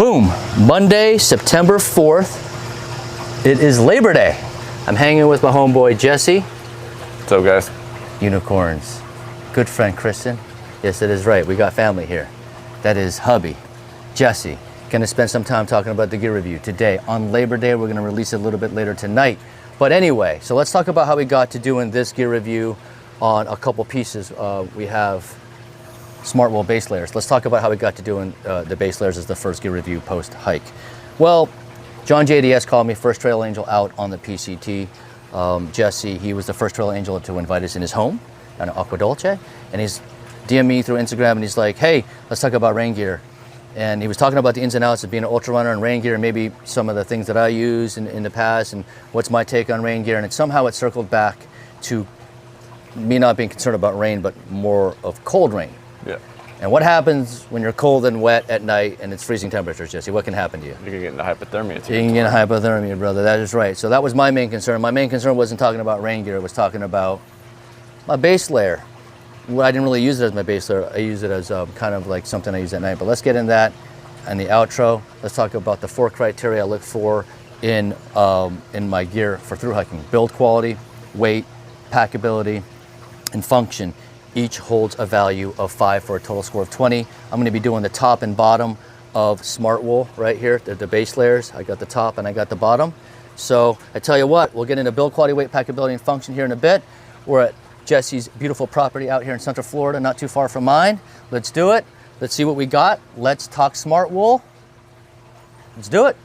Boom, Monday, September 4th. It is Labor Day. I'm hanging with my homeboy, Jesse. What's up, guys? Unicorns. Good friend, Kristen. Yes, it is right. We got family here. That is hubby, Jesse. Gonna spend some time talking about the gear review today. On Labor Day, we're gonna release it a little bit later tonight. But anyway, so let's talk about how we got to doing this gear review on a couple pieces. We have Smartwool base layers. Let's talk about how we got to doing the base layers as the first gear review post-hike. Well, John JDS called me, first trail angel out on the PCT. Jesse, he was the first trail angel to invite us in his home on Aqua Dolce. And he's DM'd me through Instagram and he's like, hey, let's talk about rain gear. And he was talking about the ins and outs of being an ultra runner and rain gear, and maybe some of the things that I used in the past and what's my take on rain gear. And somehow it circled back to me not being concerned about rain, but more of cold rain. Yeah. And what happens when you're cold and wet at night and it's freezing temperatures, Jesse? What can happen to you? You can get into hypothermia too. You can get hypothermia, brother. That is right. So that was my main concern. My main concern wasn't talking about rain gear. It was talking about my base layer. Well, I didn't really use it as my base layer. I use it as kind of like something I use at night. But let's get in that and the outro. Let's talk about the 4 criteria I look for in my gear for through hiking: build quality, weight, packability, and function. Each holds a value of 5 for a total score of 20. I'm going to be doing the top and bottom of Smartwool right here, the base layers. I got the top and I got the bottom. So I tell you what, we'll get into build quality, weight, packability, and function here in a bit. We're at Jesse's beautiful property out here in Central Florida, not too far from mine. Let's do it. Let's see what we got. Let's talk Smartwool. Let's do it.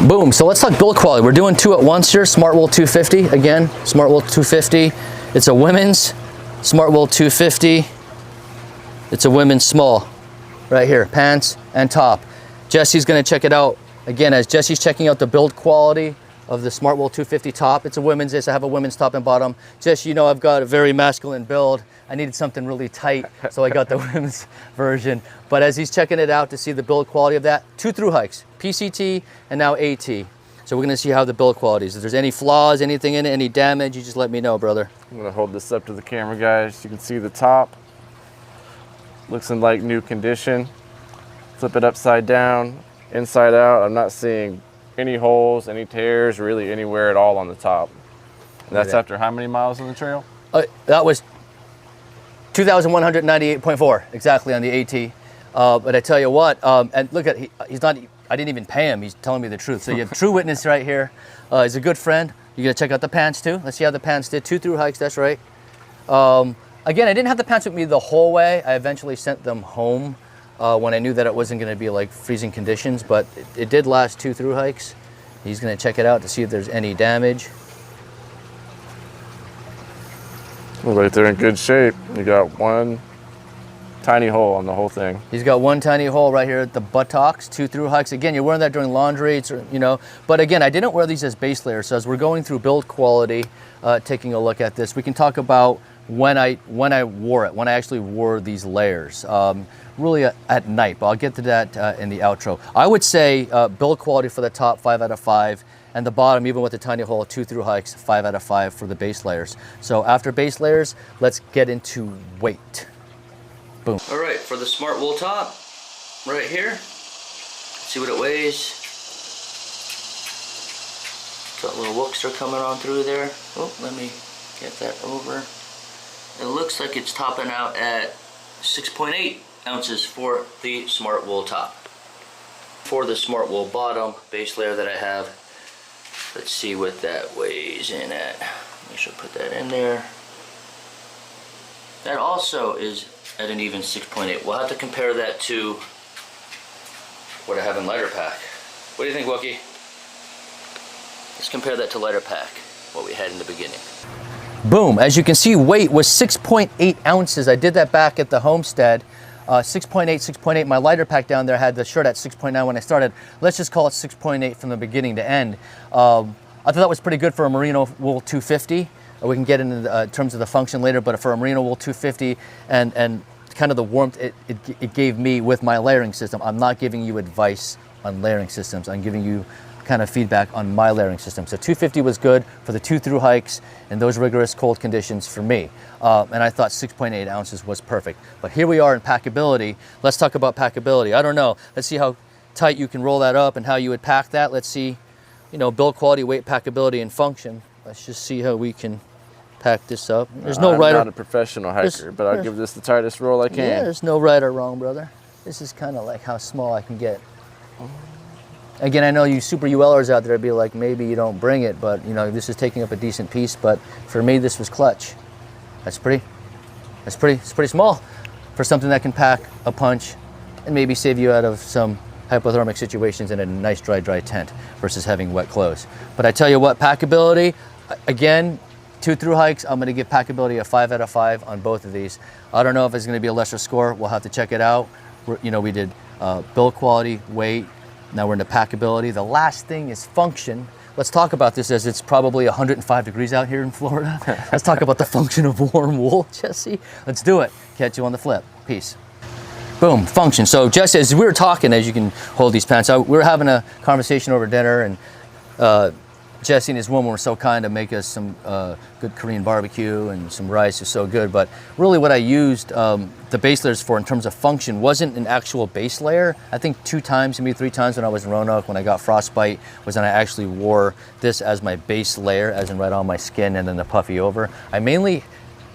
Boom, so let's talk build quality. We're doing 2 at once here. Smartwool 250, again, Smartwool 250. It's a women's Smartwool 250. It's a women's small, right here, pants and top. Jesse's gonna check it out. Again, as Jesse's checking out the build quality of the Smartwool 250 top. It's a women's, I have a women's top and bottom. Jesse, you know I've got a very masculine build. I needed something really tight, so I got the women's version. But as he's checking it out to see the build quality of that, 2 through hikes, PCT and now AT. So we're gonna see how the build quality is. If there's any flaws, anything in it, any damage, you just let me know, brother. I'm gonna hold this up to the camera, guys. You can see the top. Looks in like new condition. Flip it upside down, inside out. I'm not seeing any holes, any tears, really anywhere at all on the top. And that's after how many miles on the trail? That was 2,198.4 exactly on the AT. But I tell you what, and look at, he's not, I didn't even pay him. He's telling me the truth. So you have true witness right here. He's a good friend. You gotta check out the pants too. Let's see how the pants did. 2 through hikes, that's right. Again, I didn't have the pants with me the whole way. I eventually sent them home when I knew that it wasn't gonna be like freezing conditions, but it did last 2 through hikes. He's gonna check it out to see if there's any damage. Look like they're in good shape. You got one tiny hole on the whole thing. He's got one tiny hole right here at the buttocks, 2 through hikes. Again, you're wearing that during laundry, it's, you know, but again, I didn't wear these as base layers. So as we're going through build quality, taking a look at this, we can talk about when I wore it, when I actually wore these layers, really at night, but I'll get to that in the outro. I would say build quality for the top, 5 out of 5. And the bottom, even with the tiny hole, 2 through hikes, 5 out of 5 for the base layers. So after base layers, let's get into weight. Boom. All right, for the Smartwool top, right here, let's see what it weighs. Got little wookster coming on through there. Oh, let me get that over. It looks like it's topping out at 6.8 ounces for the Smartwool top. For the Smartwool bottom base layer that I have, let's see what that weighs in at. I should put that in there. That also is at an even 6.8. We'll have to compare that to what I have in lighter pack. What do you think, Wookie? Let's compare that to lighter pack, what we had in the beginning. Boom, as you can see, weight was 6.8 ounces. I did that back at the homestead. 6.8, 6.8. My lighter pack down there had the shirt at 6.9 when I started. Let's just call it 6.8 from the beginning to end. I thought that was pretty good for a merino wool 250. We can get into terms of the function later, but for a merino wool 250 and kind of the warmth it gave me with my layering system. I'm not giving you advice on layering systems. I'm giving you kind of feedback on my layering system. So 250 was good for the 2 through hikes and those rigorous cold conditions for me. And I thought 6.8 ounces was perfect. But here we are in packability. Let's talk about packability. I don't know. Let's see how tight you can roll that up and how you would pack that. Let's see, you know, build quality, weight, packability, and function. Let's just see how we can pack this up. There's no right or... I'm not a professional hiker, but I'll give this the tightest roll I can. Yeah, there's no right or wrong, brother. This is kind of like how small I can get. Again, I know you super ULers out there be like, maybe you don't bring it, but you know, this is taking up a decent piece. But for me, this was clutch. It's pretty small for something that can pack a punch and maybe save you out of some hypothermic situations in a nice dry tent versus having wet clothes. But I tell you what, packability, again, 2 through hikes, I'm gonna give packability a 5 out of 5 on both of these. I don't know if it's gonna be a lesser score. We'll have to check it out. We did build quality, weight. Now we're into packability. The last thing is function. Let's talk about this as it's probably 105 degrees out here in Florida. Let's talk about the function of warm wool, Jesse. Let's do it. Catch you on the flip. Peace. Boom, function. So Jesse, as we were talking, as you can hold these pants out, we were having a conversation over dinner, and Jesse and his woman were so kind to make us some good Korean barbecue and some rice. Is so good. But really what I used the base layers for in terms of function wasn't an actual base layer. I think 2 times, maybe 3 times when I was in Roanoke, when I got frostbite, was when I actually wore this as my base layer, as in right on my skin, and then the puffy over. I mainly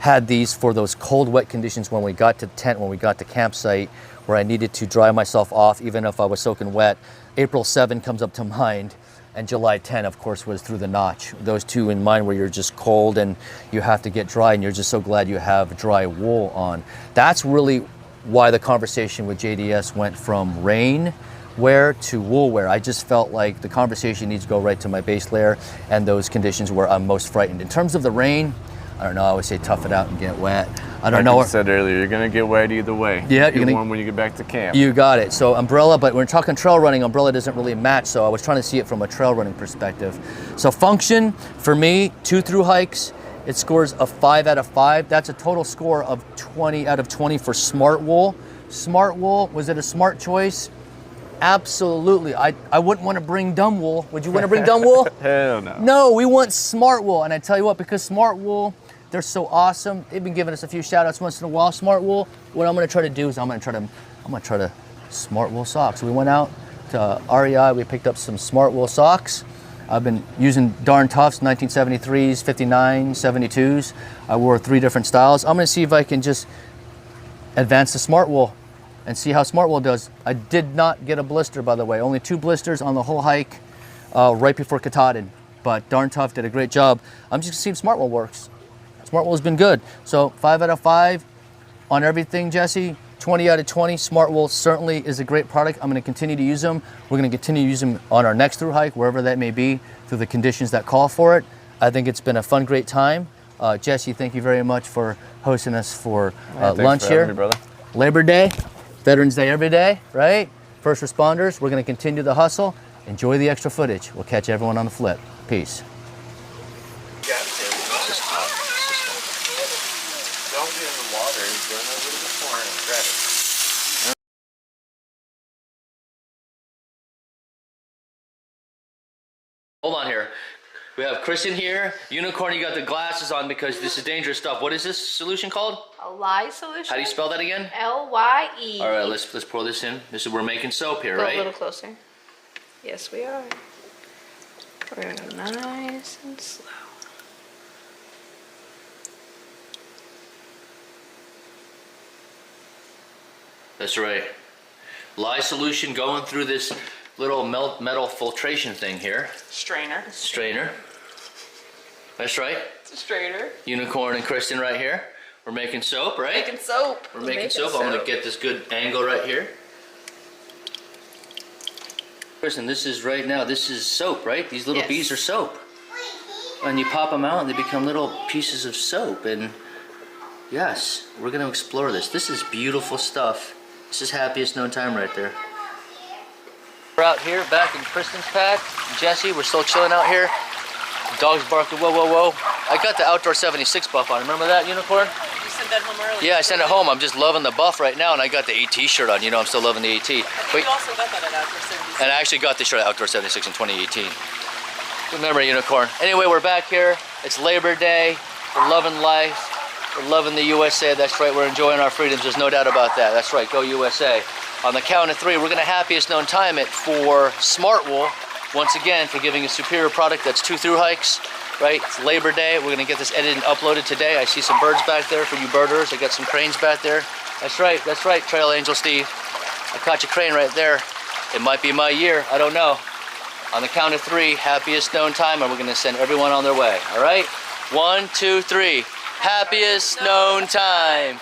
had these for those cold, wet conditions when we got to the tent, when we got to campsite, where I needed to dry myself off, even if I was soaking wet. April 7 comes up to mind. And July 10, of course, was Through the Notch. Those two in mind where you're just cold and you have to get dry and you're just so glad you have dry wool on. That's really why the conversation with JDS went from rain wear to wool wear. I just felt like the conversation needs to go right to my base layer and those conditions where I'm most frightened. In terms of the rain, I don't know, I always say tough it out and get wet. I don't know. Like you said earlier, you're gonna get wet either way. Yeah, you're gonna warm when you get back to camp. You got it. So umbrella, but when we're talking trail running, umbrella doesn't really match. So I was trying to see it from a trail running perspective. So function, for me, 2 through hikes, it scores a 5 out of 5. That's a total score of 20 out of 20 for Smartwool. Smartwool, was it a smart choice? Absolutely. I wouldn't want to bring dumb wool. Would you want to bring dumb wool? Hell no. No, we want Smartwool. And I tell you what, because Smartwool, they're so awesome. They've been giving us a few shout outs once in a while. Smartwool, what I'm gonna try to do is I'm gonna try to Smartwool socks. We went out to REI, we picked up some Smartwool socks. I've been using Darn Toughs, 1973s, 59s, 72s. I wore 3 different styles. I'm gonna see if I can just advance the Smartwool and see how Smartwool does. I did not get a blister, by the way. Only 2 blisters on the whole hike right before Katahdin. But Darn Tough did a great job. I'm just gonna see if Smartwool works. Smartwool's been good. So 5 out of 5 on everything, Jesse. 20 out of 20. Smartwool certainly is a great product. I'm gonna continue to use them. We're gonna continue to use them on our next through hike, wherever that may be, through the conditions that call for it. I think it's been a fun, great time. Jesse, thank you very much for hosting us for lunch for here. having me, brother. Labor Day, Veterans Day every day, right? First responders, we're gonna continue the hustle. Enjoy the extra footage. We'll catch everyone on the flip. Peace. Hold on here. We have Kristen here. Unicorn, you got the glasses on because this is dangerous stuff. What is this solution called? A lye solution. How do you spell that again? L-Y-E. All right, let's pour this in. We're making soap here, Go right? a little closer. Yes, we are. We're gonna go nice and slow. That's right. Lye solution going through this little metal filtration thing here. Strainer. That's right. It's a strainer. Unicorn and Kristen right here. We're making soap, right? Making soap. We're making soap. I'm gonna get this good angle right here. Kristen, this is right now, this is soap, right? These little bees are soap. And you pop them out and they become little pieces of soap. And yes, we're gonna explore this. This is beautiful stuff. This is happiest known time right there. We're out here back in Kristen's pack. Jesse, we're still chilling out here. Dogs barking, whoa, whoa, whoa. I got the Outdoor 76 buff on. Remember that, Unicorn? You said sent that home early. Yeah, I sent it home. I'm just loving the buff right now, and I got the AT shirt on. You know, I'm still loving the AT. I But, think you also got that at Outdoor 76. and I actually got this shirt at Outdoor 76 in 2018. Good memory, Unicorn. Anyway, we're back here. It's Labor Day. We're loving life. We're loving the USA. That's right. We're enjoying our freedoms. There's no doubt about that. That's right. Go USA. On the count of 3, we're going to happiest known time it for Smartwool. Once again, for giving a superior product. That's 2 thru-hikes. Right? It's Labor Day. We're going to get this edited and uploaded today. I see some birds back there for you birders. I got some cranes back there. That's right. That's right, Trail Angel Steve. I caught your crane right there. It might be my year. I don't know. On the count of 3, happiest known time, and we're going to send everyone on their way. All right? 1, 2, 3. Happiest known time.